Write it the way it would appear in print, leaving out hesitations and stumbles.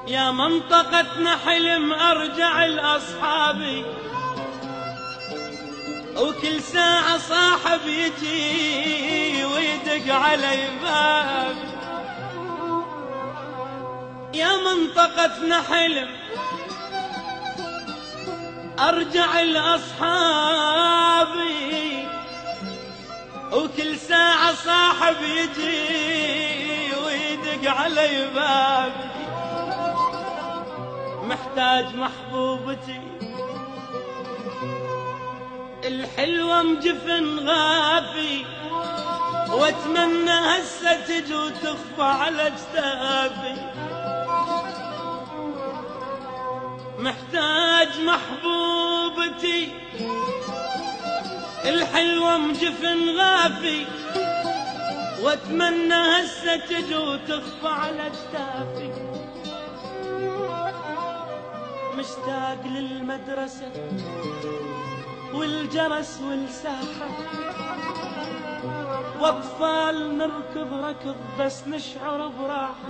يا منطقتنا حلم أرجع لأصحابي، وكل ساعة صاحب يجي ويدق علي بابي. يا منطقتنا حلم أرجع لأصحابي، وكل ساعة صاحب يجي ويدق علي بابي. محتاج محبوبتي الحلوة مجفن غافي، واتمنى هسه تجي وتخفى على اجتافي. محتاج محبوبتي الحلوة مجفن غافي، واتمنى هسه تجي وتخفى على اجتافي. مشتاق للمدرسة والجرس والساحة، واطفال نركض ركض بس نشعر براحة.